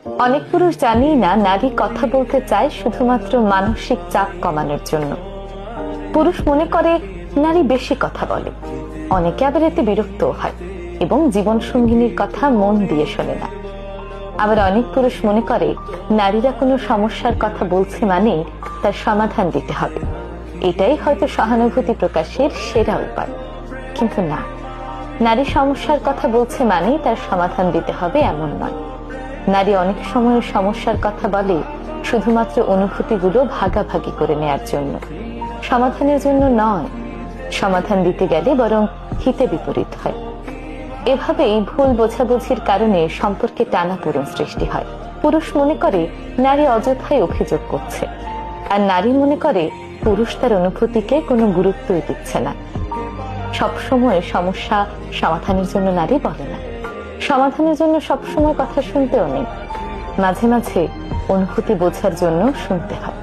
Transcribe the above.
অনেক পুরুষ জানেই না নারী কথা বলতে চায় শুধুমাত্র মানসিক চাপ কমানোর জন্য। পুরুষ মনে করে নারী বেশি কথা বলে, অনেকে আবার এতে বিরক্ত হয় এবং জীবন সঙ্গিনীর কথা মন দিয়ে শোনে না। আবার অনেক পুরুষ মনে করে নারীরা কোনো সমস্যার কথা বলছে মানে তার সমাধান দিতে হবে, এটাই হয়তো সহানুভূতি প্রকাশের সেরা উপায়। কিন্তু না, নারী সমস্যার কথা বলছে মানেই তার সমাধান দিতে হবে এমন নয়। নারী অনেক সময় সমস্যার কথা বলে শুধুমাত্র অনুভূতিগুলো ভাগাভাগি করে নেয়ার জন্য, সমাধানের জন্য নয়। সমাধান দিতে গেলে বরং হিতে বিপরীত হয়। এভাবেই ভুল বোঝাবুঝির কারণে সম্পর্কে টানাপোড়েন সৃষ্টি হয়। পুরুষ মনে করে নারী অযথাই অভিযোগ করছে, আর নারী মনে করে পুরুষ তার অনুভূতিকে কোনো গুরুত্বই দিচ্ছে না। সবসময় সমস্যা সমাধানের জন্য নারী বলে না, সমাধানের জন্য সবসময় কথা শুনতেও নেই। মাঝে মাঝে অনুভূতি বোঝার জন্য শুনতে হয়।